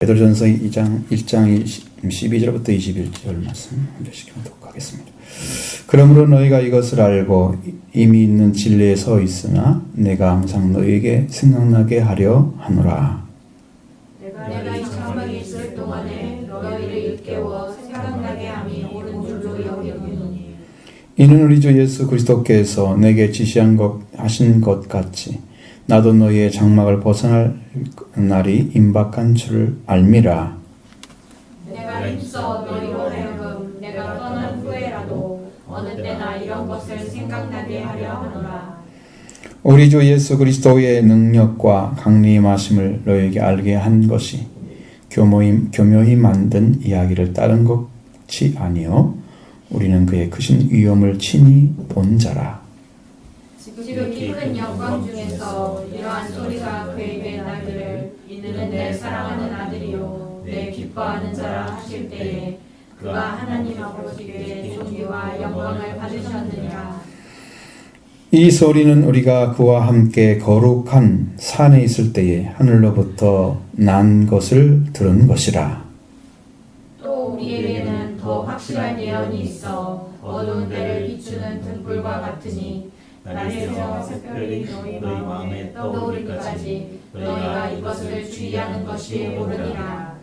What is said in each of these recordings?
베드로전서 1장 12절부터 21절 말씀 한 절씩 교독하겠습니다. 그러므로 너희가 이것을 알고 이미 있는 진리에 서 있으나 내가 항상 너희에게 생각나게 하려 하노라. 내가 이 사막에 있을 동안에 너희를 일깨워 생각나게 함이 옳은 줄로 여기노니 이는 우리 주 예수 그리스도께서 내게 하신 것 같이 나도 너희의 장막을 벗어날 날이 임박한 줄을 알미라. 내가 힘써 너희로 하여금 내가 떠난 후에라도 어느 때나 이런 것을 생각나게 하려 하노라. 우리 주 예수 그리스도의 능력과 강림하심을 너희에게 알게 한 것이 교묘히 만든 이야기를 따른 것이 아니요 우리는 그의 크신 위엄을 친히 본 자라. 지금 이 큰 영광 중에서 이러한 소리가 그에게 나기를 이는 내 사랑하는 아들이요 내 기뻐하는 자라 하실 때에 그가 하나님 아버지께 존귀와 영광을 받으셨느니라. 이 소리는 우리가 그와 함께 거룩한 산에 있을 때에 하늘로부터 난 것을 들은 것이라. 또 우리에게는 더 확실한 예언이 있어 어두운 데를 비추는 등불과 같으니 낮에서 새별이 너희 마음에 떠오르기까지 너희가 이것을 주의하는 것이 옳으니라.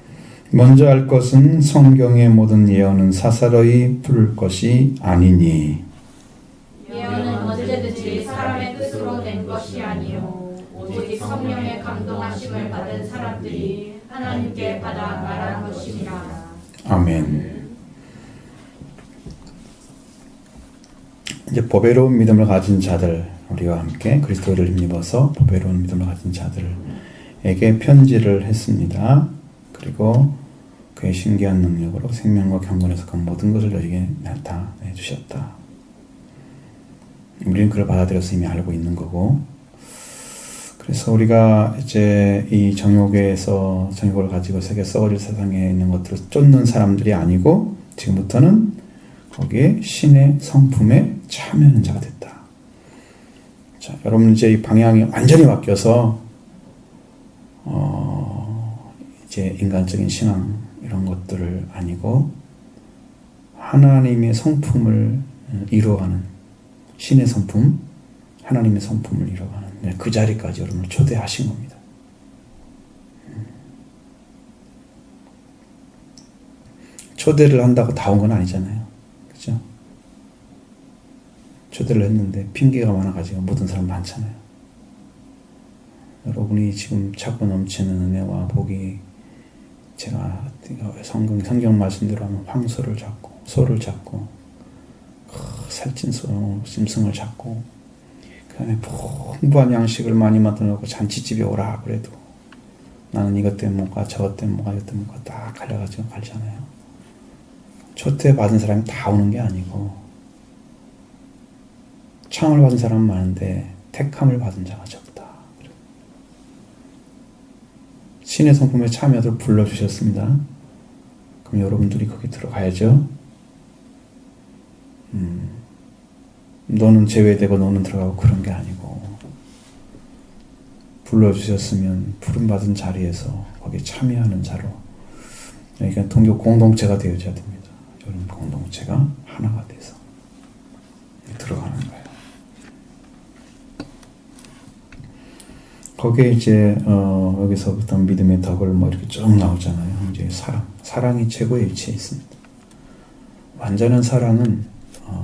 먼저 알 것은 성경의 모든 예언은 사사로이 풀 것이 아니니 예언은 언제든지 사람의 뜻으로 된 것이 아니요 오직 성령의 감동하심을 받은 사람들이 하나님께 받아 말한 것이니라. 아멘. 이제 보배로운 믿음을 가진 자들, 우리와 함께 그리스도를 힘입어서 보배로운 믿음을 가진 자들에게 편지를 했습니다. 그리고 그의 신기한 능력으로 생명과 경건에서 그 모든 것을 너에게 나타내 주셨다. 우리는 그걸 받아들여서 이미 알고 있는 거고, 그래서 우리가 이제 이 정욕을 가지고 세계 썩어질 세상에 있는 것들을 쫓는 사람들이 아니고 지금부터는 거기에 신의 성품에 참여하는 자가 됐다. 자, 여러분 이제 이 방향이 완전히 바뀌어서 이제 인간적인 신앙 이런 것들을 아니고 하나님의 성품을 이루어가는 신의 성품, 하나님의 성품을 이루어가는 그 자리까지 여러분을 초대하신 겁니다. 초대를 한다고 다 온 건 아니잖아요. 그렇죠? 초대를 했는데 핑계가 많아가지고 못 온 사람 많잖아요. 여러분이 지금 찾고 넘치는 은혜와 복이 제가 성경 말씀대로 하면 황소를 잡고 소를 잡고 살찐 짐승을 잡고 그 다음에 풍부한 양식을 많이 만들어놓고 잔치집에 오라 그래도 나는 이것 때문에 못 가 저것 때문에 못 가 이것 때문에 못 가 딱 갈려가지고 가잖아요. 초대 받은 사람이 다 오는 게 아니고 청을 받은 사람은 많은데 택함을 받은 자가 적다. 신의 성품에 참여하도록 불러주셨습니다. 그럼 여러분들이 거기 들어가야죠. 너는 제외되고 너는 들어가고 그런 게 아니고 불러주셨으면 부름받은 자리에서 거기에 참여하는 자로 그러니까 동교 공동체가 되어져야 됩니다. 여러분 공동체가 하나가 돼서 들어가는 거예요. 거기에 이제 여기서부터 믿음의 덕을 뭐 이렇게 쭉 나오잖아요. 이제 사랑이 최고의 위치에 있습니다. 완전한 사랑은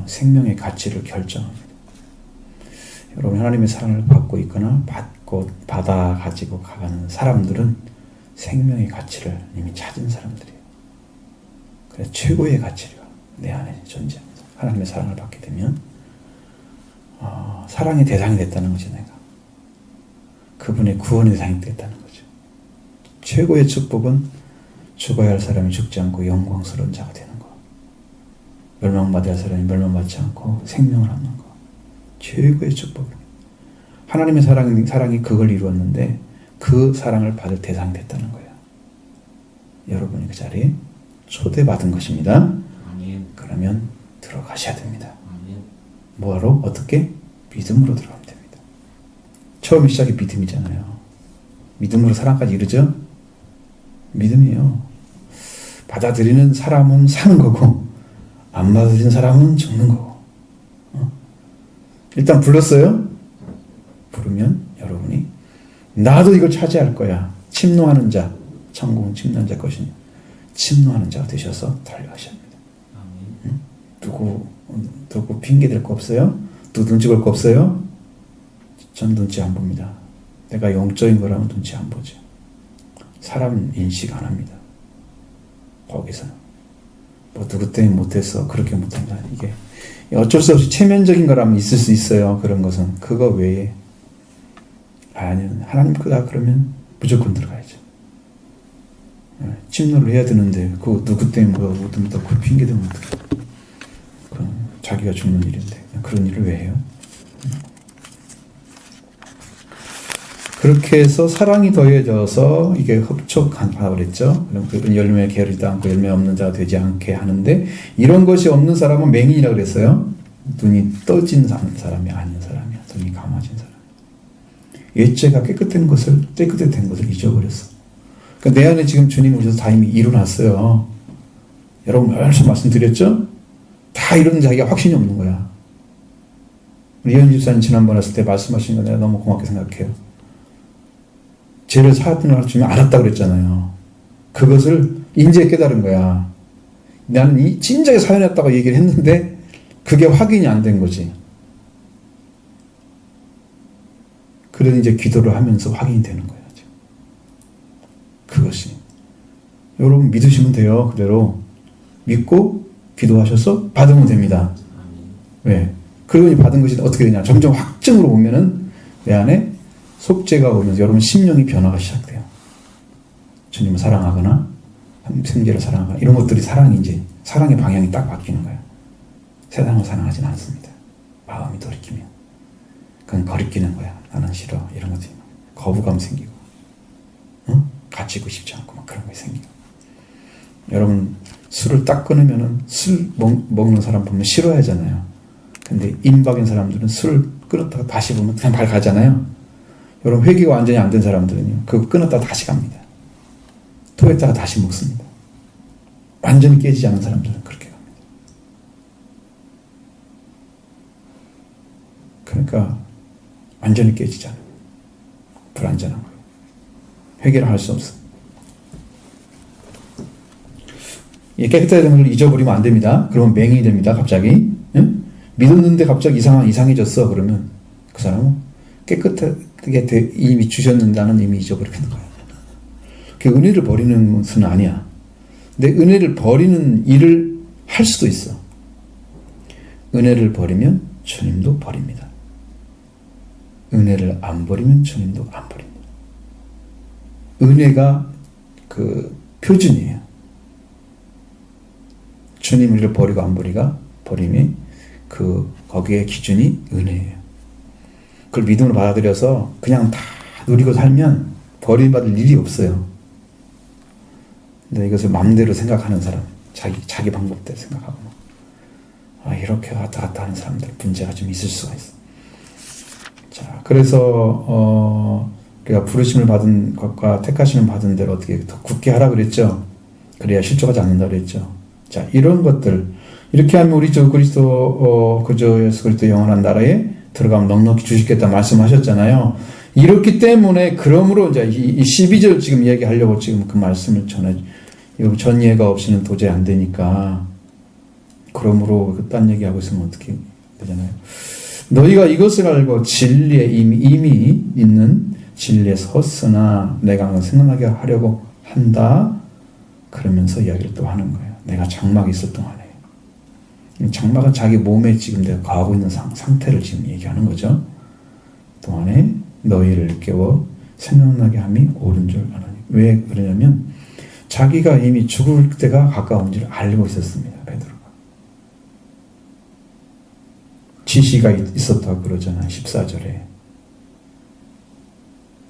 생명의 가치를 결정합니다. 여러분 하나님의 사랑을 받고 있거나 받아 가지고 가는 사람들은 생명의 가치를 이미 찾은 사람들이에요. 그래서 최고의 가치가 내 안에 존재합니다. 하나님의 사랑을 받게 되면 사랑의 대상이 됐다는 거죠. 내가 그분의 구원의 대상이 됐다는 거죠. 최고의 축복은 죽어야 할 사람이 죽지 않고 영광스러운 자가 되는 거. 멸망받아야 할 사람이 멸망받지 않고 생명을 얻는 거. 최고의 축복입니다. 하나님의 사랑이 그걸 이루었는데 그 사랑을 받을 대상이 됐다는 거예요. 여러분이 그 자리에 초대받은 것입니다. 아멘. 그러면 들어가셔야 됩니다. 아멘. 뭐로? 어떻게? 믿음으로 들어가면 됩니다. 처음 시작이 믿음이잖아요. 믿음으로 사랑까지 이르죠? 믿음이요. 받아들이는 사람은 사는 거고 안 받아들이는 사람은 죽는 거고. 일단 불렀어요. 부르면 여러분이 나도 이걸 차지할 거야. 침노하는 자, 천국은 침노하는 자 것이니 침노하는 자가 되셔서 달려가셔야 합니다. 누구 핑계 댈 거 없어요? 누구 눈치 볼 거 없어요? 전 눈치 안 봅니다. 내가 영적인 거라면 눈치 안 보죠. 사람 인식 안 합니다. 거기서는 뭐 누구 때문에 못했어 그렇게 못한다. 이게 어쩔 수 없이 체면적인 거라면 있을 수 있어요. 그런 것은 그거 외에 아니면 하나님 그다 그러면 무조건 들어가야죠. 침노를 해야 되는데 그 누구 때문에 뭐든 그 핑계 대면 어떡해. 그건 자기가 죽는 일인데 그런 일을 왜 해요? 그렇게 해서 사랑이 더해져서 이게 흡족한다고 그랬죠. 그럼 그 열매 게으르지도 않고 열매 없는 자가 되지 않게 하는데 이런 것이 없는 사람은 맹인이라고 그랬어요. 눈이 떠진 사람이 아닌 사람이야. 눈이 감아진 사람. 옛죄가 깨끗된 것을 잊어버렸어. 그러니까 내 안에 지금 주님 오셔서 다 이미 이루어놨어요. 여러분 열심히 말씀드렸죠? 다 이루는 자기가 확신이 없는 거야. 우리 이현 집사님 지난번 왔을 때 말씀하신 거 내가 너무 고맙게 생각해요. 죄를 사하는 주면 알았다 그랬잖아요. 그것을 인제 깨달은 거야. 나는 진작에 사연했다고 얘기를 했는데 그게 확인이 안 된 거지. 그래서 이제 기도를 하면서 확인이 되는 거예요. 그것이. 여러분 믿으시면 돼요. 그대로. 믿고 기도하셔서 받으면 됩니다. 왜? 그리고 받은 것이 어떻게 되냐. 점점 확증으로 보면은 내 안에 속죄가 오면서 여러분 심령이 변화가 시작돼요. 주님을 사랑하거나 생계를 사랑하거나 이런 것들이 사랑인지 사랑의 방향이 딱 바뀌는 거예요. 세상을 사랑하진 않습니다. 마음이 돌이키면. 그건 거리끼는 거야. 나는 싫어. 이런 것들이 거부감 생기고 같이 있고 싶지 않고 막 그런 거 생기고. 여러분 술을 딱 끊으면은 술 먹는 사람 보면 싫어하잖아요. 근데 인박인 사람들은 술 끊었다가 다시 보면 그냥 발 가잖아요. 여러분 회개가 완전히 안 된 사람들은요. 그거 끊었다가 다시 갑니다. 토했다가 다시 먹습니다. 완전히 깨지지 않은 사람들은 그렇게 갑니다. 그러니까 완전히 깨지지 않아요. 불완전한 거예요. 회개를 할 수 없어요. 깨끗하게 된 걸 잊어버리면 안 됩니다. 그러면 맹인이 됩니다. 갑자기. 응? 믿었는데 갑자기 이상해졌어. 그러면 그 사람은 깨끗하게 이미 주셨는데 나는 이미 잊어버리는 거예요. 그 은혜를 버리는 것은 아니야. 근데 은혜를 버리는 일을 할 수도 있어. 은혜를 버리면 주님도 버립니다. 은혜를 안 버리면 주님도 안 버립니다. 은혜가 그 표준이에요. 주님 우리를 버리고 안 버림이 거기에 기준이 은혜예요. 그걸 믿음으로 받아들여서 그냥 다 누리고 살면 버림받을 일이 없어요. 근데 이것을 마음대로 생각하는 사람, 자기 방법대로 생각하고 이렇게 왔다 갔다 하는 사람들 문제가 좀 있을 수가 있어. 자, 그래서 우리가 부르심을 받은 것과 택하심을 받은 대로 어떻게 더 굳게 하라 그랬죠. 그래야 실족하지 않는다 그랬죠. 자, 이런 것들 이렇게 하면 우리 주 그리스도 그저 예수 그리스도 영원한 나라에 들어가면 넉넉히 주시겠다 말씀하셨잖아요. 이렇기 때문에 그러므로 이제 이 12절 지금 얘기하려고 지금 그 말씀을 전 예가 없이는 도저히 안 되니까 그러므로 딴 얘기하고 있으면 어떻게 되잖아요. 너희가 이것을 알고 진리에 이미 있는 진리에 섰으나 내가 생각나게 하려고 한다. 그러면서 이야기를 또 하는 거예요. 내가 장막이 있을 동안에. 장막은 자기 몸에 지금 내가 거하고 있는 상태를 지금 얘기하는 거죠. 동안에 너희를 깨워 생각나게 함이 옳은 줄 아노니. 왜 그러냐면 자기가 이미 죽을 때가 가까운 줄 알고 있었습니다. 베드로가. 지시가 있었다고 그러잖아요. 14절에.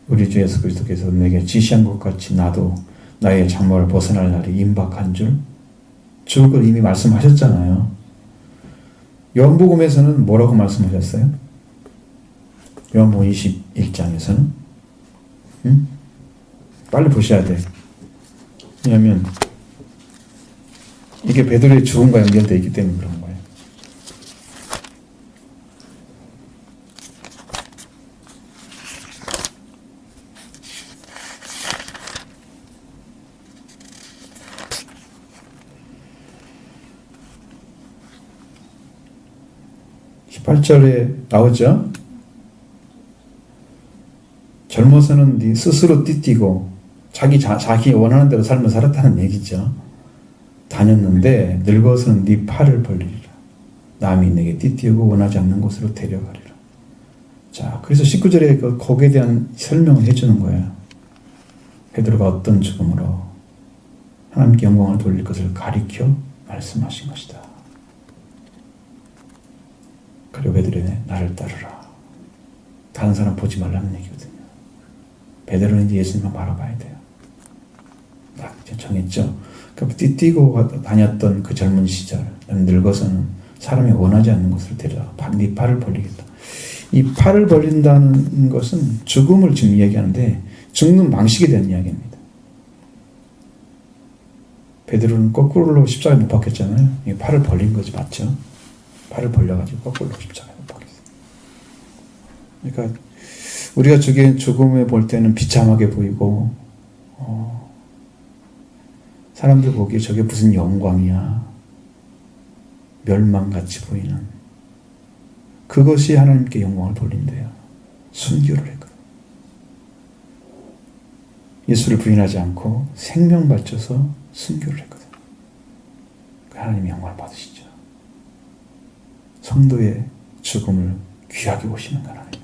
우리 주 예수 그리스도께서 내게 지시한 것 같이 나도 나의 장막을 벗어날 날이 임박한 줄 죽을 걸 이미 말씀하셨잖아요. 요한복음에서는 뭐라고 말씀하셨어요? 요한복음 21장에서는 빨리 보셔야 돼. 왜냐하면 이게 베드로의 죽음과 연결되어 있기 때문에 그런 거예요. (18) 절에 나오죠. 젊어서는 네 스스로 띠뛰고 자기 원하는 대로 삶을 살았다는 얘기죠. 다녔는데 늙어서는 네 팔을 벌리리라. 남이 내게 띠뛰고 원하지 않는 곳으로 데려가리라. 자, 그래서 19절에 그 거기에 대한 설명을 해주는 거예요. 베드로가 어떤 죽음으로 하나님께 영광을 돌릴 것을 가리켜 말씀하신 것이다. 그리고 베드로는 나를 따르라. 다른 사람 보지 말라는 얘기거든요. 베드로는 이제 예수님만 바라봐야 돼요. 딱 정했죠. 그러니까 띠뛰고 다녔던 그 젊은 시절, 늙어서는 사람이 원하지 않는 곳으로 데려가. 네 팔을 벌리겠다. 이 팔을 벌린다는 것은 죽음을 지금 이야기하는데 죽는 방식에 대한 이야기입니다. 베드로는 거꾸로 십자가에 못 박혔잖아요. 이 팔을 벌린 거지, 맞죠? 팔을 벌려가지고 거꾸로 십자가에 못 박혔어요. 그러니까 우리가 죽음에 볼 때는 비참하게 보이고 사람들 보기에 저게 무슨 영광이야, 멸망같이 보이는 그것이 하나님께 영광을 돌린대요. 순교를 했거든. 예수를 부인하지 않고 생명 바쳐서 순교를 했거든. 하나님이 영광을 받으시죠. 성도의 죽음을 귀하게 보시는 하나님.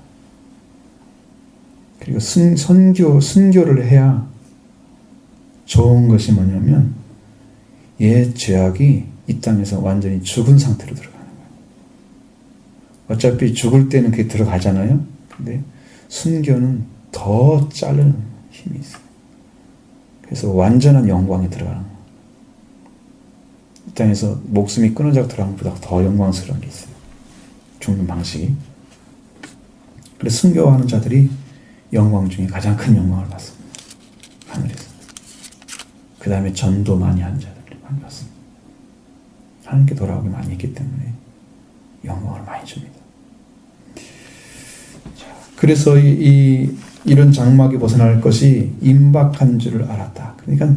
그리고 순교를 해야 좋은 것이 뭐냐면 옛 죄악이 이 땅에서 완전히 죽은 상태로 들어가는 거예요. 어차피 죽을 때는 그게 들어가잖아요. 근데 순교는 더 자르는 힘이 있어요. 그래서 완전한 영광에 들어가는 거예요. 이 땅에서 목숨이 끊어져 들어가는 것보다 더 영광스러운 게 있어요. 죽는 방식이. 그래서 순교하는 자들이 영광 중에 가장 큰 영광을 받습니다. 하늘에서. 그 다음에 전도 많이 한 자들을 많이 받습니다. 하나님께 돌아오기 많이 했기 때문에 영광을 많이 줍니다. 자, 그래서 이런 장막이 벗어날 것이 임박한 줄을 알았다. 그러니까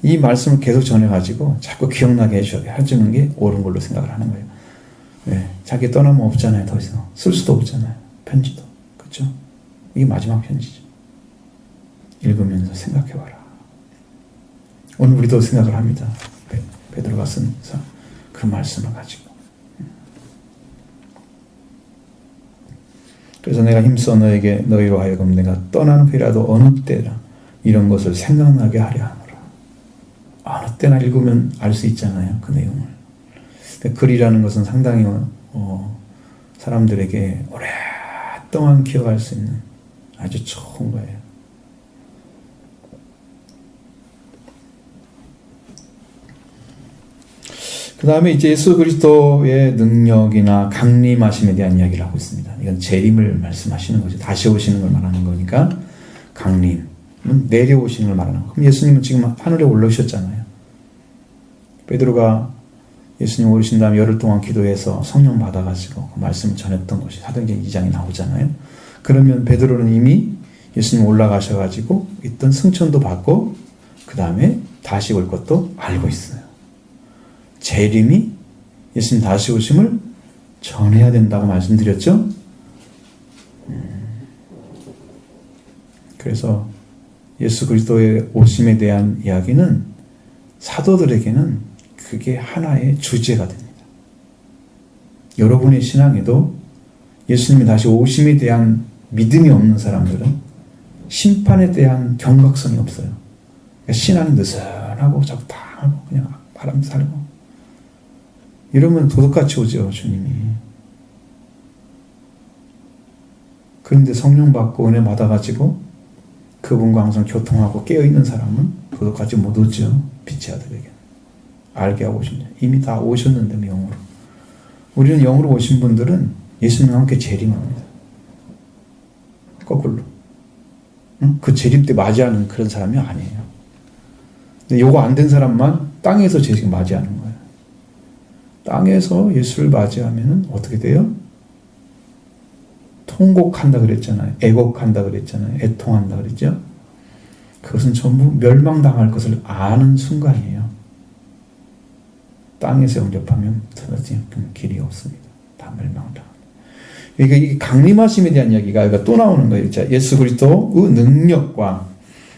이 말씀을 계속 전해가지고 자꾸 기억나게 해주는 게 옳은 걸로 생각을 하는 거예요. 왜? 자기 떠나면 없잖아요. 더 이상 쓸 수도 없잖아요. 편지도. 그렇죠? 이게 마지막 편지죠. 읽으면서 생각해봐라. 오늘 우리도 생각을 합니다. 베드로가 쓴 그 말씀을 가지고. 그래서 내가 힘써 너희로 하여금 내가 떠나는 후에라도 어느 때나 이런 것을 생각나게 하려 하노라. 어느 때나 읽으면 알 수 있잖아요. 그 내용을. 글이라는 것은 상당히 사람들에게 오랫동안 기억할 수 있는 아주 좋은 거예요. 그 다음에 이제 예수 그리스도의 능력이나 강림하심에 대한 이야기를 하고 있습니다. 이건 재림을 말씀하시는 거죠. 다시 오시는 걸 말하는 거니까 강림은 내려오시는 걸 말하는 거예요. 그럼 예수님은 지금 하늘에 올라오셨잖아요. 베드로가 예수님 오르신 다음에 열흘 동안 기도해서 성령 받아가지고 그 말씀을 전했던 것이 사도행전 2장에 나오잖아요. 그러면 베드로는 이미 예수님 올라가셔가지고 있던 승천도 받고 그 다음에 다시 올 것도 알고 있어요. 재림이 예수님 다시 오심을 전해야 된다고 말씀드렸죠. 그래서 예수 그리스도의 오심에 대한 이야기는 사도들에게는 그게 하나의 주제가 됩니다. 여러분의 신앙에도 예수님이 다시 오심에 대한 믿음이 없는 사람들은 심판에 대한 경각성이 없어요. 그러니까 신앙이 느슨하고 자꾸 당하고 그냥 바람 살고 이러면 도둑같이 오죠, 주님이. 그런데 성령 받고 은혜 받아가지고 그분과 항상 교통하고 깨어있는 사람은 도둑같이 못 오죠, 빛의 아들에게. 알게 하고 오신 자. 이미 다 오셨는데 영으로. 우리는 영으로 오신 분들은 예수님과 함께 재림합니다. 거꾸로. 응? 그 재림 때 맞이하는 그런 사람이 아니에요. 근데 요거 안 된 사람만 땅에서 지금 맞이하는 거예요. 땅에서 예수를 맞이하면 어떻게 돼요? 통곡한다 그랬잖아요. 애곡한다 그랬잖아요. 애통한다 그랬죠. 그것은 전부 멸망당할 것을 아는 순간이에요. 땅에서 영접하면 도대체 길이 없습니다. 다 멸망당합니다. 이게 강림하심에 대한 이야기가 또 나오는 거예요. 예수 그리스도의 능력과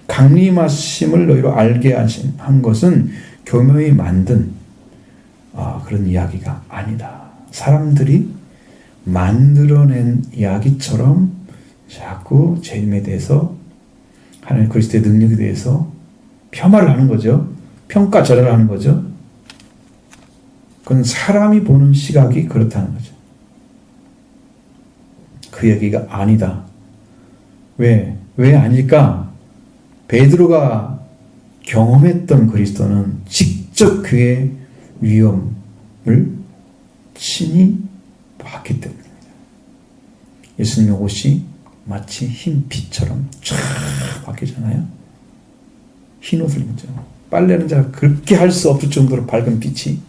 강림하심을 너희로 알게 한 것은 교묘히 만든 그런 이야기가 아니다. 사람들이 만들어낸 이야기처럼 자꾸 재림에 대해서 하나님 그리스도의 능력에 대해서 폄하를 하는 거죠. 평가절하를 하는 거죠. 그건 사람이 보는 시각이 그렇다는 거죠. 그 얘기가 아니다. 왜 아닐까? 베드로가 경험했던 그리스도는 직접 그의 위험을 친히 봤기 때문입니다. 예수님의 옷이 마치 흰 빛처럼 쫙 바뀌잖아요. 흰 옷을 입죠. 빨래는 자가 그렇게 할 수 없을 정도로 밝은 빛이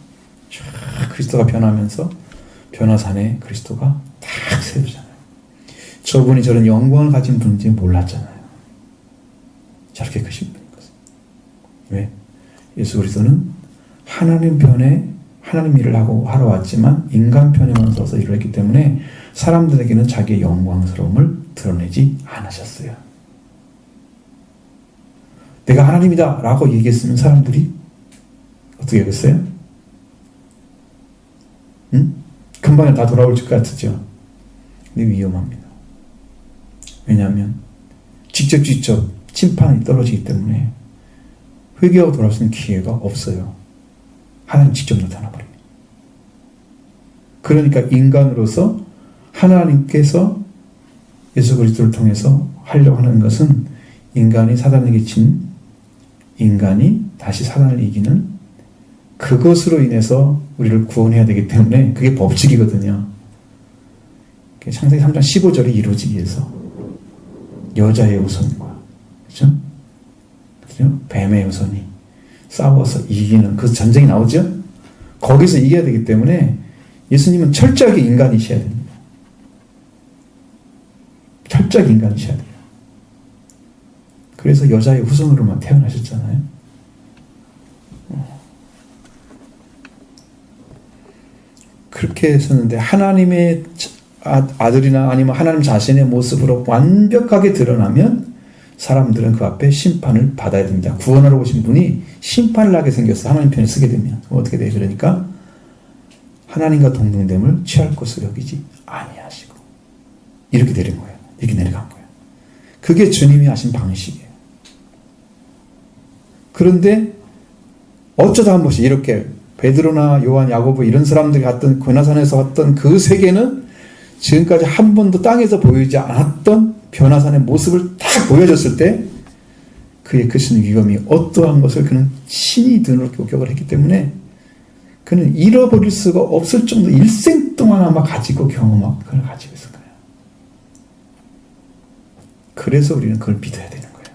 쫙 그리스도가 변하면서 변화산에 그리스도가 딱 세우잖아요. 저분이 저런 영광을 가진 분인지 몰랐잖아요. 저렇게 크신 분인 것은. 왜? 예수 그리스도는 하나님 편에 하나님 일을 하러 왔지만 인간 편에만 서서 일을 했기 때문에 사람들에게는 자기의 영광스러움을 드러내지 않으셨어요. 내가 하나님이다 라고 얘기했으면 사람들이 어떻게 하겠어요? 금방에 다 돌아올 것 같죠? 근데 위험합니다. 왜냐하면 직접 심판이 떨어지기 때문에 회개하고 돌아올 수 있는 기회가 없어요. 하나님 직접 나타나버립니다. 그러니까 인간으로서 하나님께서 예수 그리스도를 통해서 하려고 하는 것은 인간이 사단에게 진 인간이 다시 사단을 이기는 그것으로 인해서 우리를 구원해야 되기 때문에 그게 법칙이거든요. 창세기 3장 15절이 이루어지기 위해서 여자의 후손과 그렇죠? 뱀의 후손이 싸워서 이기는 그 전쟁이 나오죠? 거기서 이겨야 되기 때문에 예수님은 철저하게 인간이셔야 됩니다. 철저하게 인간이셔야 돼요. 그래서 여자의 후손으로만 태어나셨잖아요. 그렇게 했었는데 하나님의 아들이나 아니면 하나님 자신의 모습으로 완벽하게 드러나면 사람들은 그 앞에 심판을 받아야 됩니다. 구원하러 오신 분이 심판을 하게 생겼어. 하나님 편에 쓰게 되면 어떻게 돼요? 그러니까 하나님과 동등됨을 취할 것으로 여기지 아니하시고 이렇게 내린 거예요. 이렇게 내려간 거예요. 그게 주님이 하신 방식이에요. 그런데 어쩌다 한 번씩 이렇게 베드로나 요한, 야고보 이런 사람들이 갔던 변화산에서 왔던 그 세계는 지금까지 한 번도 땅에서 보이지 않았던 변화산의 모습을 딱 보여줬을 때 그의 크신 위험이 어떠한 것을 그는 친히 눈으로 목격을 했기 때문에 그는 잃어버릴 수가 없을 정도 일생 동안 아마 가지고 경험하고 그걸 가지고 있을 거예요. 그래서 우리는 그걸 믿어야 되는 거예요.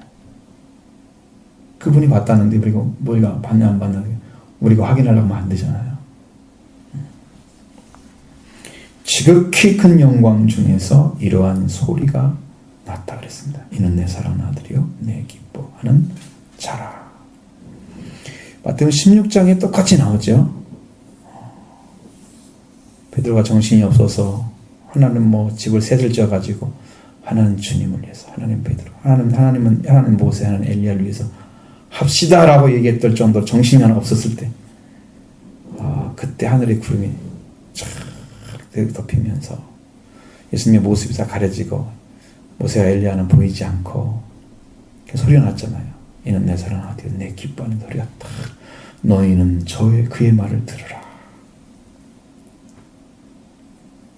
그분이 봤다는데 우리가 봤냐 안 봤냐 우리가 확인하려고 하면 안 되잖아요. 지극히 큰 영광 중에서 이러한 소리가 났다 그랬습니다. 이는 내 사랑하는 아들이요 내 기뻐하는 자라. 마태복음 16장에 똑같이 나오죠. 베드로가 정신이 없어서 하나는 집을 셋을 지어가지고 하나는 주님을 위해서 하나는 베드로 하나는 모세 하나는 엘리야를 위해서 합시다라고 얘기했던 정도로 정신이 하나 없었을 때 그때 하늘의 구름이 쫙 덮이면서 예수님의 모습이 다 가려지고 모세와 엘리야는 보이지 않고 소리가 났잖아요. 이는 내 사랑하는 아들 내 기뻐하는 소리가 딱 너희는 그의 말을 들으라.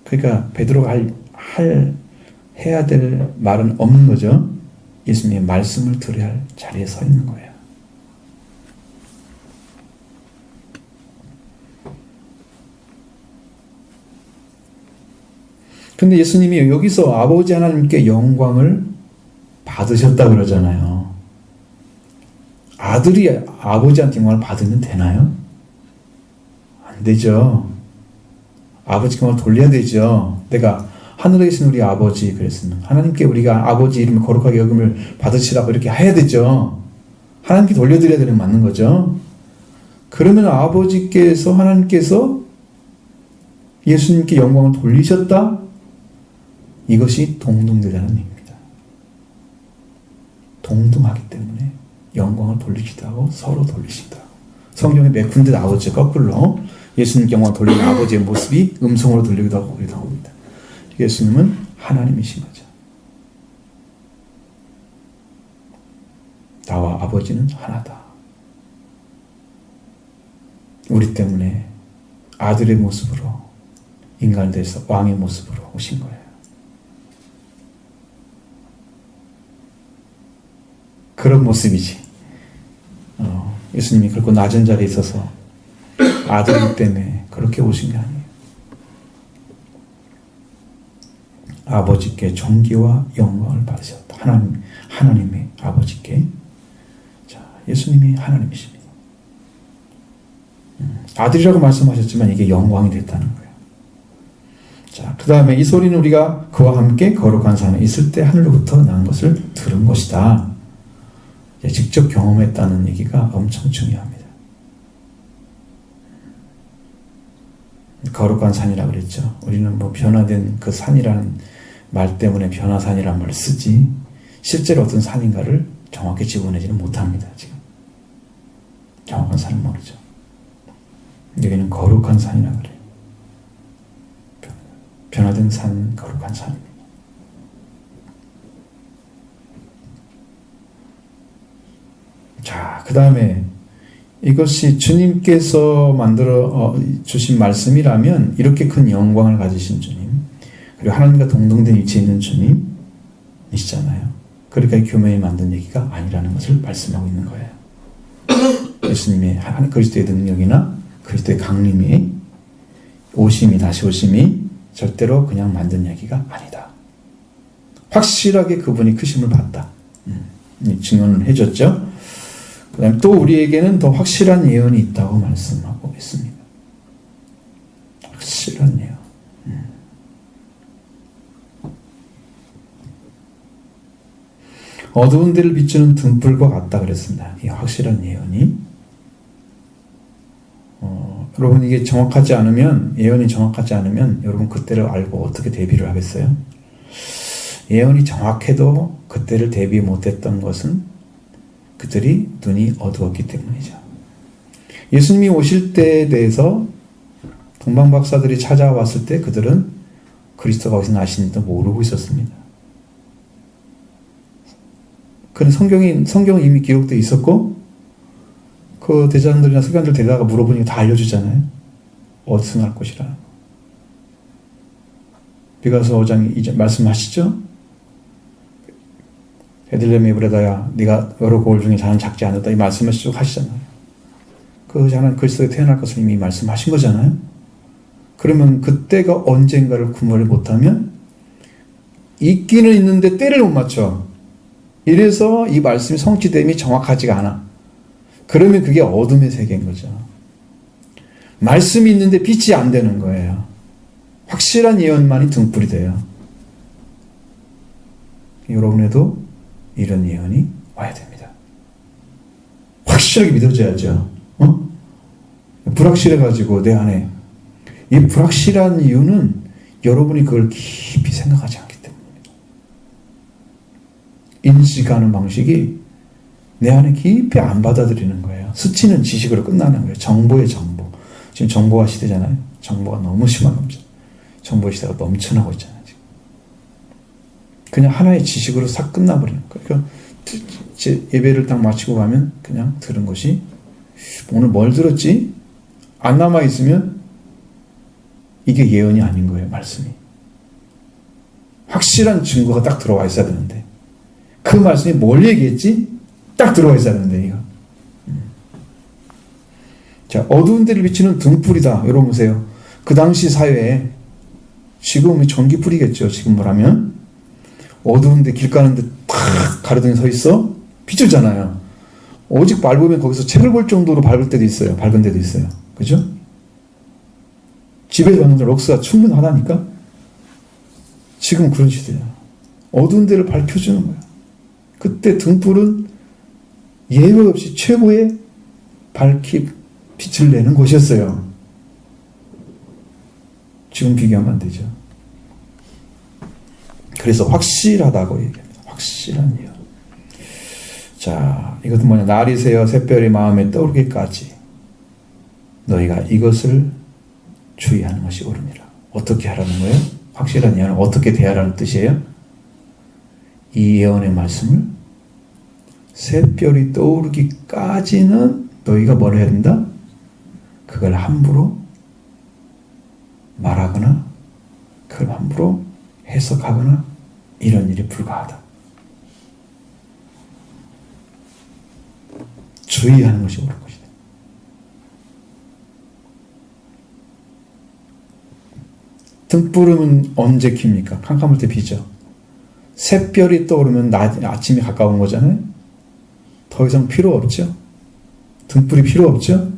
그러니까 베드로가 해야 될 말은 없는 거죠. 예수님의 말씀을 들어야 할 자리에 서 있는 거예요. 근데 예수님이 여기서 아버지 하나님께 영광을 받으셨다 그러잖아요. 아들이 아버지한테 영광을 받으면 되나요? 안 되죠. 아버지께 영광을 돌려야 되죠. 내가 하늘에 계신 우리 아버지 그랬으면 하나님께 우리가 아버지 이름을 거룩하게 여김을 받으시라고 이렇게 해야 되죠. 하나님께 돌려드려야 되는 게 맞는 거죠. 그러면 아버지께서 하나님께서 예수님께 영광을 돌리셨다? 이것이 동등되다는 얘기입니다. 동등하기 때문에 영광을 돌리기도 하고 서로 돌리시기도 하고 성경에 몇 군데 나오죠. 거꾸로 예수님께 영광을 돌리는 아버지의 모습이 음성으로 들리기도 하고 그러기도 합니다. 예수님은 하나님이신 거죠. 나와 아버지는 하나다. 우리 때문에 아들의 모습으로 인간이 돼서 왕의 모습으로 오신 거예요. 그런 모습이지. 예수님이 그렇고 낮은 자리에 있어서 아들이기 때문에 그렇게 오신 게 아니에요. 아버지께 존귀와 영광을 받으셨다. 하나님의 아버지께. 자, 예수님이 하나님이십니다. 아들이라고 말씀하셨지만 이게 영광이 됐다는 거예요. 자, 그 다음에 이 소리는 우리가 그와 함께 거룩한 산에 있을 때 하늘로부터 난 것을 들은 것이다. 직접 경험했다는 얘기가 엄청 중요합니다. 거룩한 산이라고 그랬죠. 우리는 뭐 변화된 그 산이라는 말 때문에 변화산이라는 말을 쓰지 실제로 어떤 산인가를 정확히 집어내지는 못합니다. 지금 정확한 산은 모르죠. 여기는 거룩한 산이라고 그래요. 변화된 산, 거룩한 산입니다. 자, 그 다음에 이것이 주님께서 만들어 주신 말씀이라면 이렇게 큰 영광을 가지신 주님, 그리고 하나님과 동등된 위치에 있는 주님이시잖아요. 그러니까 교회에 만든 얘기가 아니라는 것을 말씀하고 있는 거예요. 예수님의 그리스도의 능력이나 그리스도의 강림이 다시 오심이 절대로 그냥 만든 얘기가 아니다. 확실하게 그분이 크심을 봤다. 증언을 해줬죠. 그 다음에 또 우리에게는 더 확실한 예언이 있다고 말씀하고 있습니다. 확실한 예언. 어두운 데를 비추는 등불과 같다 그랬습니다. 이 확실한 예언이. 여러분 이게 정확하지 않으면, 예언이 정확하지 않으면 여러분 그때를 알고 어떻게 대비를 하겠어요? 예언이 정확해도 그때를 대비 못했던 것은 그들이 눈이 어두웠기 때문이죠. 예수님이 오실 때에 대해서 동방박사들이 찾아왔을 때 그들은 그리스도가 어디서 나시는지도 모르고 있었습니다. 그는 성경은 이미 기록되어 있었고 그 대장들이나 서기관들 데려다가 물어보니까 다 알려주잖아요. 어디서 날 것이라. 비가서 5장이 이제 말씀하시죠. 베들레헴 에브라다야 네가 여러 고을 중에 자는 작지 않았다. 이 말씀을 쭉 하시잖아요. 그 자는 그리스도에 태어날 것을 이미 말씀하신 거잖아요. 그러면 그때가 언젠가를 구별을 못하면 있기는 있는데 때를 못 맞춰. 이래서 이 말씀이 성취됨이 정확하지가 않아. 그러면 그게 어둠의 세계인 거죠. 말씀이 있는데 빛이 안 되는 거예요. 확실한 예언만이 등불이 돼요. 여러분에도 이런 예언이 와야 됩니다. 확실하게 믿어져야죠. 불확실해가지고 내 안에 이 불확실한 이유는 여러분이 그걸 깊이 생각하지 않기 때문입니다. 인식하는 방식이 내 안에 깊이 안 받아들이는 거예요. 스치는 지식으로 끝나는 거예요. 정보의 정보. 지금 정보화 시대잖아요. 정보가 너무 심한 겁니다. 정보 시대가 넘쳐나고 있잖아요. 지금. 그냥 하나의 지식으로 싹 끝나버리는 거예요. 그러니까 예배를 딱 마치고 가면 그냥 들은 것이 오늘 뭘 들었지? 안 남아있으면 이게 예언이 아닌 거예요. 말씀이. 확실한 증거가 딱 들어와 있어야 되는데 그 말씀이 뭘 얘기했지? 딱 들어와 있어야 되는데 이거. 자, 어두운 데를 비추는 등불이다. 여러분 보세요. 그 당시 사회에 지금이 전기불이겠죠. 지금 뭐라면 어두운데 길 가는데 탁 가로등에 서 있어 비추잖아요. 오직 밟으면 거기서 책을 볼 정도로 밟을 때도 있어요. 밝은 데도 있어요. 그죠? 집에서 밟는 럭스가 충분하다니까? 지금 그런 시대야. 어두운 데를 밝혀주는 거야. 그때 등불은 예외 없이 최고의 빛을 내는 곳이었어요. 지금 비교하면 안 되죠. 그래서 확실하다고 얘기합니다. 확실한 예언. 자, 이것은 뭐냐? 날이 새어 샛별이 마음에 떠오르기까지 너희가 이것을 주의하는 것이 옳으니라. 어떻게 하라는 거예요? 확실한 예언은 어떻게 대하라는 뜻이에요? 이 예언의 말씀을 샛별이 떠오르기까지는 너희가 뭘 해야 된다? 그걸 함부로 말하거나 그걸 함부로 해석하거나 이런 일이 불가하다. 주의하는 것이 옳은 것이다. 등불은 언제 킵니까? 캄캄할 때 비죠. 샛별이 떠오르면 아침이 가까운 거잖아요. 더 이상 필요 없죠. 등불이 필요 없죠.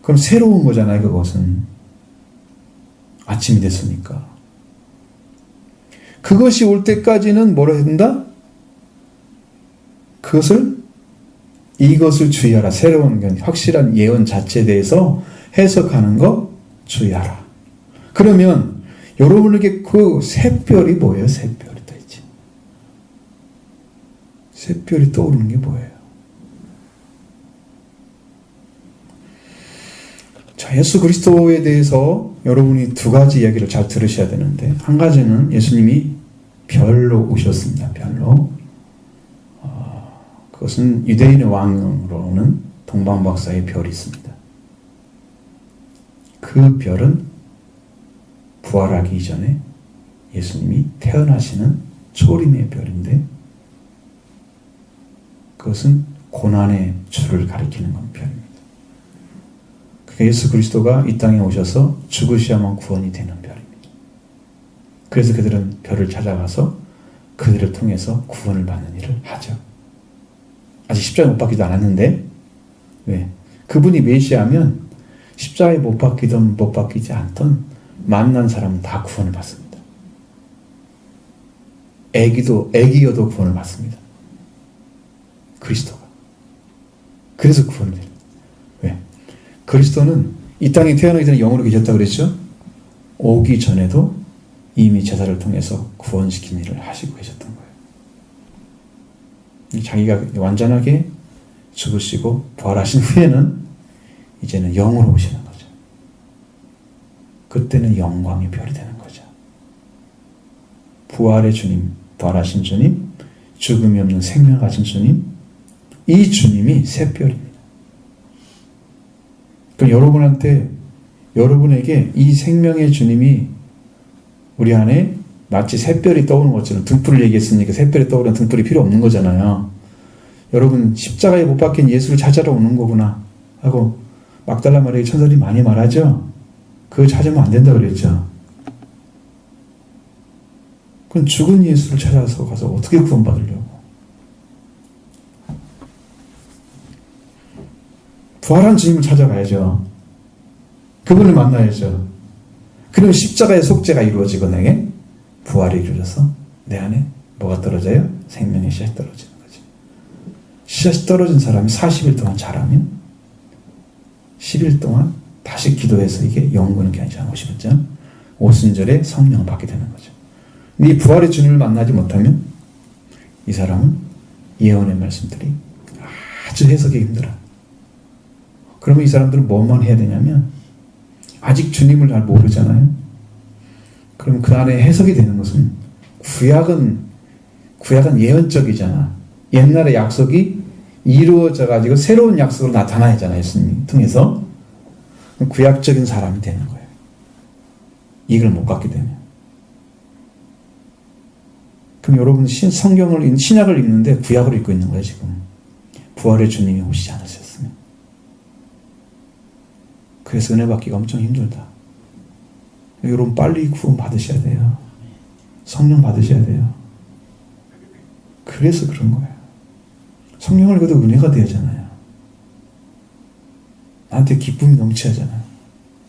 그럼 새로운 거잖아요. 그것은 아침이 됐으니까. 그것이 올 때까지는 뭐라 해야 된다? 이것을 주의하라. 새로운 확실한 예언 자체에 대해서 해석하는 거 주의하라. 그러면 여러분에게 그 샛별이 뭐예요? 샛별이 도대체. 샛별이 떠오르는 게 뭐예요? 자, 예수 그리스도에 대해서 여러분이 두 가지 이야기를 잘 들으셔야 되는데, 한 가지는 예수님이 별로 오셨습니다. 별로. 그것은 유대인의 왕으로는 동방박사의 별이 있습니다. 그 별은 부활하기 이전에 예수님이 태어나시는 초림의 별인데, 그것은 고난의 주를 가리키는 건 별입니다. 그러니까 예수 그리스도가 이 땅에 오셔서 죽으셔야만 구원이 되는 별입니다. 그래서 그들은 별을 찾아가서 그들을 통해서 구원을 받는 일을 하죠. 아직 십자가에 못 박히지도 않았는데, 왜? 그분이 메시아면 십자가에 못 박히든 못 박히지 않던 만난 사람은 다 구원을 받습니다. 애기여도 구원을 받습니다. 그리스도가. 그래서 구원을 됩니다. 왜? 그리스도는 이 땅에 태어나기 전에 영으로 계셨다고 그랬죠? 오기 전에도 이미 제사를 통해서 구원시킨 일을 하시고 계셨던 거예요. 자기가 완전하게 죽으시고 부활하신 후에는 이제는 영으로 오시는 거죠. 그때는 영광의 별이 되는 거죠. 부활의 주님, 부활하신 주님, 죽음이 없는 생명 가진 주님, 이 주님이 샛별입니다. 그럼 여러분에게 이 생명의 주님이 우리 안에 마치 샛별이 떠오르는 것처럼, 등불을 얘기했으니까 샛별이 떠오르는 등불이 필요 없는 거잖아요. 여러분 십자가에 못 박힌 예수를 찾아러 오는 거구나 하고 막달라 마리아의 천사들이 많이 말하죠. 그거 찾으면 안 된다 그랬죠. 그럼 죽은 예수를 찾아서 가서 어떻게 구원받으려고? 부활한 주님을 찾아가야죠. 그분을 만나야죠. 그럼 십자가의 속죄가 이루어지고 내게 부활이 이루어져서 내 안에 뭐가 떨어져요? 생명의 씨앗이 떨어지는 거죠. 씨앗이 떨어진 사람이 40일 동안 자라면 10일 동안 다시 기도해서 이게 영구는 게 아니잖아요. 50절 오순절에 성령을 받게 되는 거죠. 근데 이 부활의 주님을 만나지 못하면 이 사람은 예언의 말씀들이 아주 해석이 힘들어요. 그러면 이 사람들은 뭐만 해야 되냐면, 아직 주님을 잘 모르잖아요. 그럼 그 안에 해석이 되는 것은, 구약은 예언적이잖아. 옛날의 약속이 이루어져 가지고 새로운 약속으로 나타나잖아요. 예수님 통해서. 구약적인 사람이 되는 거예요. 이걸 못 갖게 되면. 그럼 여러분 신약을 읽는데 구약을 읽고 있는 거예요. 지금 부활의 주님이 오시지 않으셨으면. 그래서 은혜 받기가 엄청 힘들다. 여러분 빨리 구원 받으셔야 돼요. 성령 받으셔야 돼요. 그래서 그런 거예요. 성령을 읽어도 은혜가 되잖아요. 나한테 기쁨이 넘치잖아요.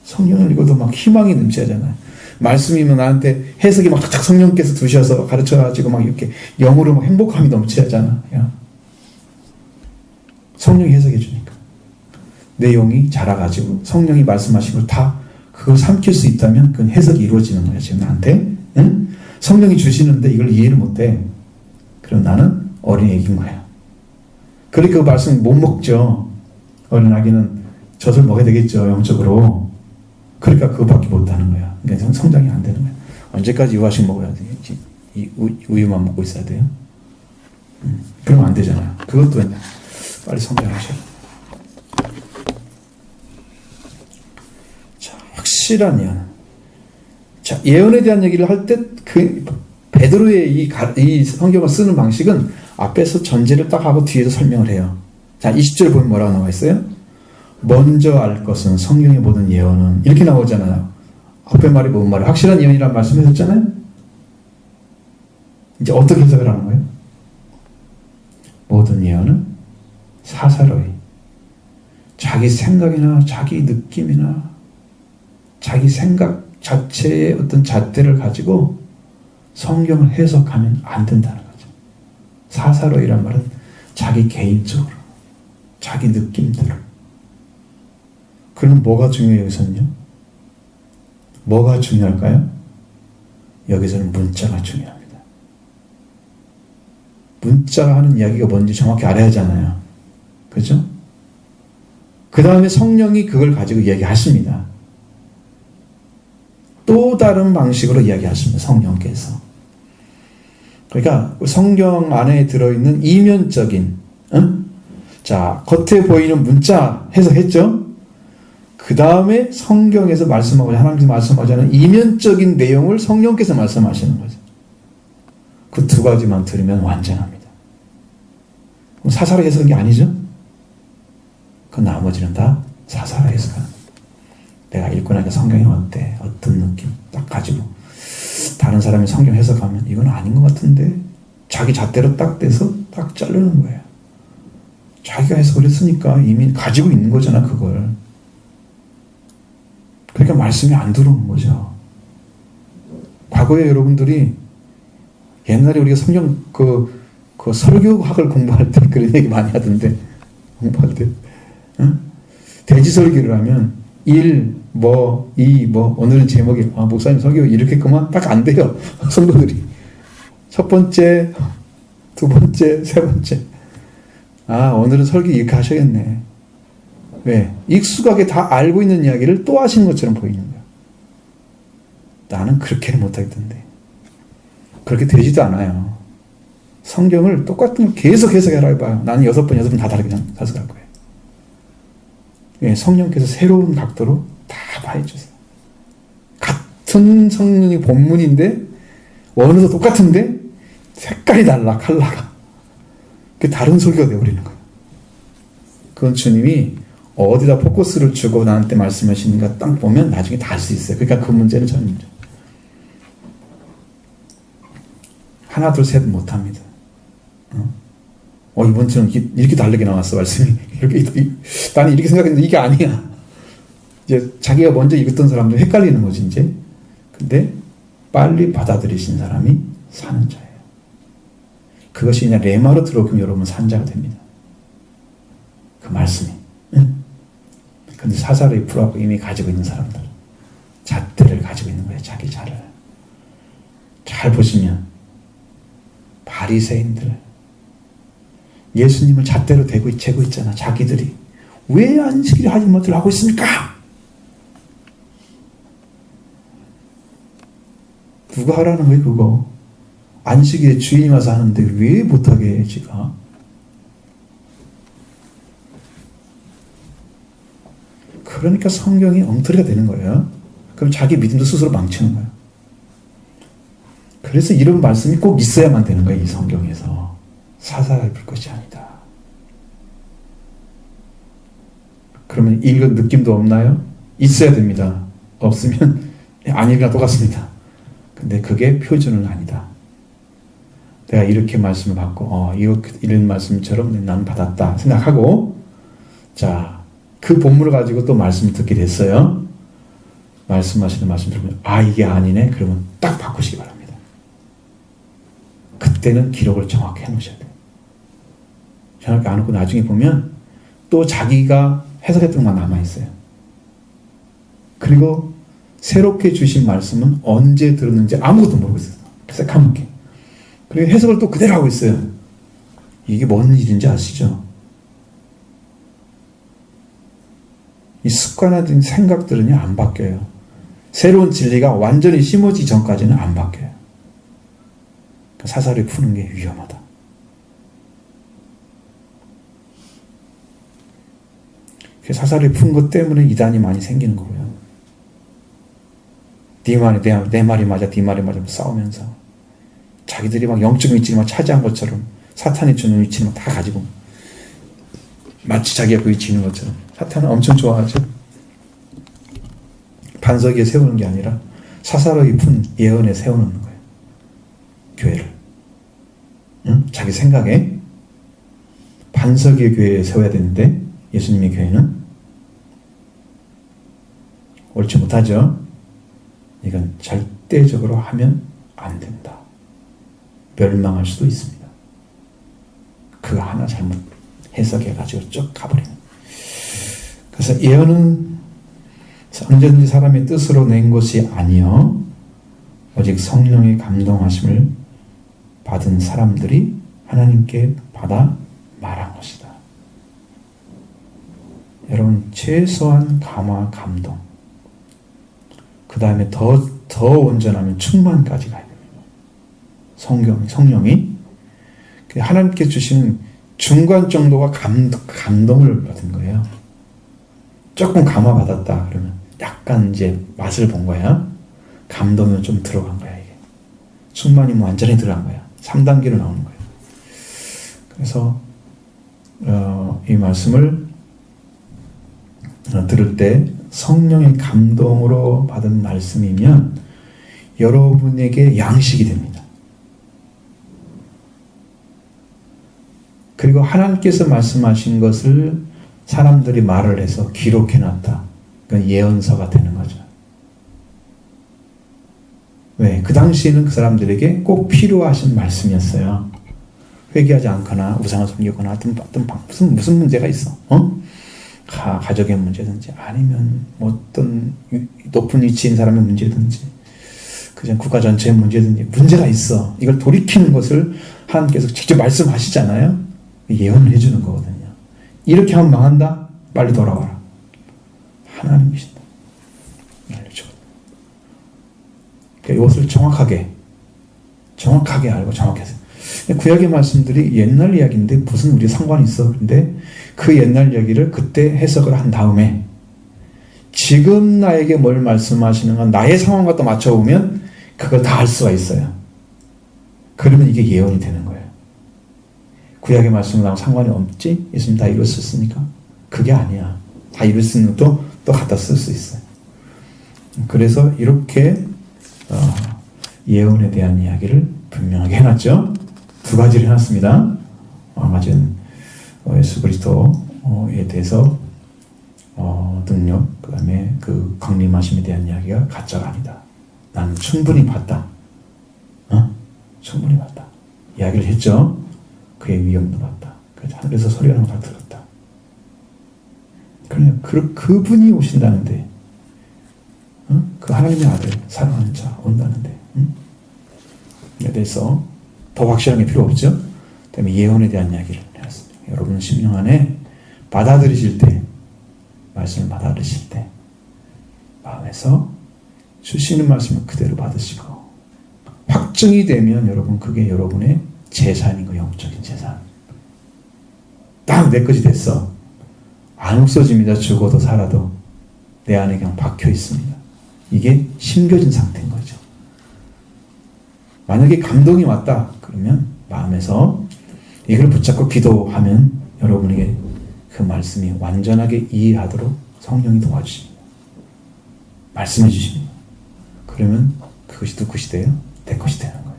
성경을 읽어도 막 희망이 넘치잖아요. 말씀이면 나한테 해석이 막 탁탁 성령께서 두셔서 가르쳐가지고 막 이렇게 영으로 막 행복함이 넘치잖아. 성령이 해석해 주니까. 내용이 자라가지고 성령이 말씀하신 걸 다 그걸 삼킬 수 있다면 그건 해석이 이루어지는 거야. 지금 나한테. 응? 성령이 주시는데 이걸 이해를 못해. 그럼 나는 어린애기인 거야. 그러니까 그 말씀 못 먹죠. 어린아기는 젖을 먹어야 되겠죠. 영적으로. 그러니까 그거밖에 못하는 거야. 그러니까 성장이 안 되는 거야. 언제까지 유아식 먹어야 되지? 우유만 먹고 있어야 돼요? 그러면 안 되잖아요. 그것도 빨리 성장하셔야 돼요. 자, 확실한 예언. 자, 예언에 대한 얘기를 할 때 그 베드로의 이 성경을 쓰는 방식은 앞에서 전제를 딱 하고 뒤에서 설명을 해요. 자, 20절 보면 뭐라고 나와 있어요? 먼저 알 것은 성경의 모든 예언은 이렇게 나오잖아요. 앞에 말이 뭔 말이에요? 확실한 예언이라는 말씀하셨잖아요. 이제 어떻게 해석을 하는 거예요? 모든 예언은 사사로이 자기 생각이나 자기 느낌이나 자기 생각 자체의 어떤 잣대를 가지고 성경을 해석하면 안 된다는 거죠. 사사로이란 말은 자기 개인적으로 자기 느낌대로. 그럼 뭐가 중요해요, 여기서는요? 뭐가 중요할까요? 여기서는 문자가 중요합니다. 문자가 하는 이야기가 뭔지 정확히 알아야 하잖아요. 그렇죠? 그 다음에 성령이 그걸 가지고 이야기하십니다. 또 다른 방식으로 이야기하십니다. 성령께서. 그러니까 성경 안에 들어있는 이면적인 자, 겉에 보이는 문자 해석했죠? 그 다음에 성경에서 말씀하고자 하나님께서 말씀하고자 하는 이면적인 내용을 성령께서 말씀하시는 거죠. 그 두 가지만 들으면 완전합니다. 그럼 사사로 해석한 게 아니죠? 그 나머지는 다 사사로 해석하는 거예요. 내가 읽고 나니까 성경이 어때? 어떤 느낌 딱 가지고 다른 사람이 성경 해석하면 이건 아닌 것 같은데 자기 잣대로 딱 떼서 딱 자르는 거예요. 자기가 해석을 했으니까 이미 가지고 있는 거잖아, 그걸. 그러니까 말씀이 안 들어오는 거죠. 과거에 여러분들이 옛날에 우리가 성경 그 설교학을 공부할 때 그런 얘기 많이 하던데, 공부할 때 돼지 설교를 하면 1, 2, 오늘은 제목이 목사님 설교 이렇게만 딱 안 돼요. 성도들이 첫 번째, 두 번째, 세 번째. 오늘은 설교 이렇게 하셔야겠네. 왜? 익숙하게 다 알고 있는 이야기를 또 하시는 것처럼 보이는 거야. 나는 그렇게는 못하겠던데. 그렇게 되지도 않아요. 성경을 똑같은 걸 계속 해석해라 해봐요. 나는 6번 다 다르게 해석할 거예요. 왜? 성령께서 새로운 각도로 다 봐해주세요. 같은 성령이 본문인데 원어도 똑같은데 색깔이 달라, 컬러가. 그게 다른 설교가 되어버리는 거예요. 그건 주님이 어디다 포커스를 주고 나한테 말씀하시는가 딱 보면 나중에 다 알 수 있어요. 그러니까 그 문제는 저는 문제. 하나, 둘, 셋 못합니다. 이번 주는 이렇게 다르게 나왔어, 말씀이. 나는 이렇게 생각했는데 이게 아니야. 이제 자기가 먼저 읽었던 사람도 헷갈리는 거지, 이제. 근데 빨리 받아들이신 사람이 사는 자예요. 그것이 그냥 레마로 들어오면 여러분 산자가 됩니다. 그 말씀이. 근데 사사로이 풀하고 이미 가지고 있는 사람들. 잣대를 가지고 있는 거예요, 자기 자를. 잘 보시면 바리새인들 예수님을 잣대로 재고 있잖아. 자기들이 왜 안식일에 하지 못을 하고 있습니까? 누가 하라는 거예요, 그거? 안식일에 주인이 와서 하는데 왜 못하게 해, 지가? 그러니까 성경이 엉터리가 되는 거예요. 그럼 자기 믿음도 스스로 망치는 거예요. 그래서 이런 말씀이 꼭 있어야만 되는 거예요, 이 성경에서. 사사로이 풀 것이 아니다. 그러면 읽은 느낌도 없나요? 있어야 됩니다. 없으면 안 읽으나 똑같습니다. 근데 그게 표준은 아니다. 내가 이렇게 말씀을 받고 이런 말씀처럼 나는 받았다 생각하고, 자, 그 본문을 가지고 또 말씀을 듣게 됐어요. 말씀하시는 말씀 들으면 이게 아니네. 그러면 딱 바꾸시기 바랍니다. 그때는 기록을 정확히 해놓으셔야 돼요. 정확히 안 놓고 나중에 보면 또 자기가 해석했던 것만 남아있어요. 그리고 새롭게 주신 말씀은 언제 들었는지 아무것도 모르고 있어요. 새까맣게. 그리고 해석을 또 그대로 하고 있어요. 이게 뭔 일인지 아시죠? 이 습관화된 생각들은 안 바뀌어요. 새로운 진리가 완전히 심어지기 전까지는 안 바뀌어요. 사사를 푸는 게 위험하다. 사사를 푼 것 때문에 이단이 많이 생기는 거고요. 네 말이 내 말이 맞아, 네 말이 맞아 싸우면서 자기들이 막 영적 위치를 막 차지한 것처럼 사탄이 주는 위치를 다 가지고 마치 자기가 그 위치에 있는 것처럼 사탄은 엄청 좋아하죠. 반석 위에 세우는 게 아니라 사사로이 푼 예언에 세워놓는 거예요. 교회를. 응? 자기 생각에 반석 위의 교회에 세워야 되는데 예수님의 교회는 옳지 못하죠. 이건 절대적으로 하면 안 된다. 멸망할 수도 있습니다. 그거 하나 잘못 해석해가지고 쭉 가버리는. 그래서 예언은 언제든지 사람의 뜻으로 낸 것이 아니요 오직 성령의 감동하심을 받은 사람들이 하나님께 받아 말한 것이다. 여러분 최소한 감화 감동 그 다음에 더 온전하면 충만까지 가야 됩니다. 성령이 하나님께 주시는 중간 정도가 감동을 받은 거예요. 조금 감화받았다 그러면 약간 이제 맛을 본 거야. 감동은 좀 들어간 거야. 이게 충만이면 완전히 들어간 거야. 3단계로 나오는 거예요. 그래서 이 말씀을 들을 때 성령의 감동으로 받은 말씀이면 여러분에게 양식이 됩니다. 그리고 하나님께서 말씀하신 것을 사람들이 말을 해서 기록해놨다. 그러니까 예언서가 되는 거죠. 왜? 그 당시에는 그 사람들에게 꼭 필요하신 말씀이었어요. 회개하지 않거나 우상을 섬기거나 무슨 문제가 있어. 가족의 문제든지 아니면 어떤 높은 위치인 사람의 문제든지 그냥 국가 전체의 문제든지 문제가 있어. 이걸 돌이키는 것을 하나님께서 직접 말씀하시잖아요. 예언을 해주는 거거든요. 이렇게 하면 망한다? 빨리 돌아와라. 하나님이신다. 알려주거든요. 그러니까 이것을 정확하게 알고 정확해서 구약의 말씀들이 옛날 이야기인데 무슨 우리 상관이 있어. 근데 그 옛날 이야기를 그때 해석을 한 다음에 지금 나에게 뭘 말씀하시는가 나의 상황과 또 맞춰보면 그걸 다 알 수가 있어요. 그러면 이게 예언이 되는 거예요. 구약의 말씀이랑 상관이 없지? 예수님 다 이룰 수 있으니까? 그게 아니야. 다 이룰 수 있는 것도 또 갖다 쓸 수 있어요. 그래서 이렇게 예언에 대한 이야기를 분명하게 해놨죠. 두 가지를 해놨습니다. 가진 예수 그리스도에 대해서 능력, 그 다음에 그 강림하심에 대한 이야기가 가짜가 아니다. 나는 충분히 봤다. 충분히 봤다. 이야기를 했죠. 그의 위엄도 봤다. 하늘에서 소리하는 걸 다 들었다. 그냥 그분이 오신다는데, 그 하나님의 아들, 사랑하는 자 온다는데, 에 대해서 더 확실한 게 필요 없죠. 그다음에 예언에 대한 이야기를 해놨습니다. 여러분 심령 안에 받아들이실 때, 말씀을 받아들이실 때, 마음에서 주시는 말씀을 그대로 받으시고, 확증이 되면 여러분 그게 여러분의 재산인 거, 영적인 재산. 딱 내 것이 됐어. 안 없어집니다. 죽어도 살아도 내 안에 그냥 박혀 있습니다. 이게 심겨진 상태인 거죠. 만약에 감동이 왔다 그러면 마음에서 이걸 붙잡고 기도하면 여러분에게 그 말씀이 완전하게 이해하도록 성령이 도와주십니다. 말씀해 주십니다. 그러면 그것이 누구 것이 돼요? 내 것이 되는 거예요.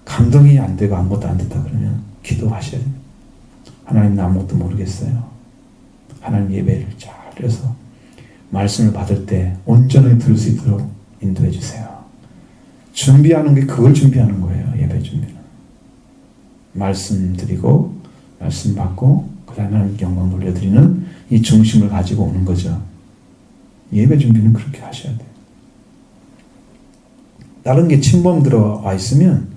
감동이 안 되고 아무것도 안 됐다 그러면 기도하셔야 됩니다. 하나님 나 아무것도 모르겠어요. 하나님 예배를 잘해서 말씀을 받을 때 온전히 들을 수 있도록 인도해 주세요. 준비하는 게 그걸 준비하는 거예요. 예배 준비는. 말씀 드리고 말씀 받고 그 다음에 하나님 영광 돌려드리는 이 중심을 가지고 오는 거죠. 예배 준비는 그렇게 하셔야 돼요. 다른 게 침범 들어와 있으면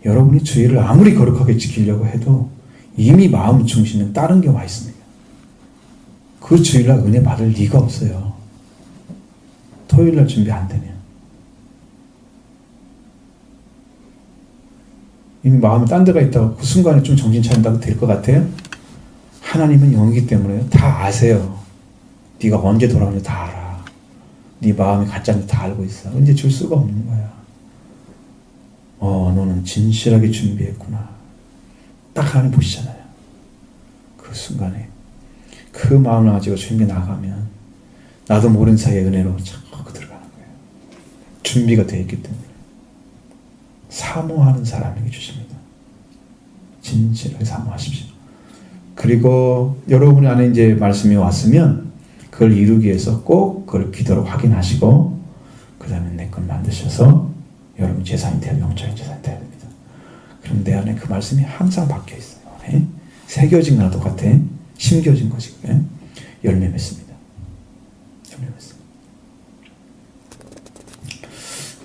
여러분이 주의를 아무리 거룩하게 지키려고 해도 이미 마음 중심은 다른 게 와 있습니다. 그 주일날 은혜 받을 리가 없어요. 토요일날 준비 안 되면. 이미 마음이 딴 데가 있다고 그 순간에 좀 정신 차린다고 될 것 같아요? 하나님은 영이기 때문에 다 아세요. 네가 언제 돌아오는지 다 알아. 네 마음이 가짜인지 다 알고 있어. 언제 줄 수가 없는 거야. 너는 진실하게 준비했구나. 딱 하나님 보시잖아요. 그 순간에 그 마음을 가지고 준비 나가면 나도 모르는 사이에 은혜로 자꾸 들어가는 거예요. 준비가 되어 있기 때문에. 사모하는 사람에게 주십니다. 진실하게 사모하십시오. 그리고 여러분 안에 이제 말씀이 왔으면 그걸 이루기 위해서 꼭 그걸 기도로 확인하시고 그 다음에 내 건 만드셔서 여러분 재산이 돼야 영적인 재산이 돼야 됩니다. 그럼 내 안에 그 말씀이 항상 박혀 있어요. 네? 새겨진 거나 똑같아. 심겨진 거지. 네? 열매 맺습니다. 열매 맺습니다.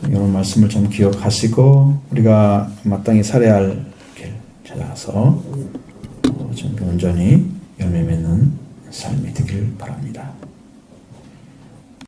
이런 말씀을 좀 기억하시고 우리가 마땅히 살아야 할 길 찾아서 좀 온전히 열매 맺는 삶이 되길 바랍니다.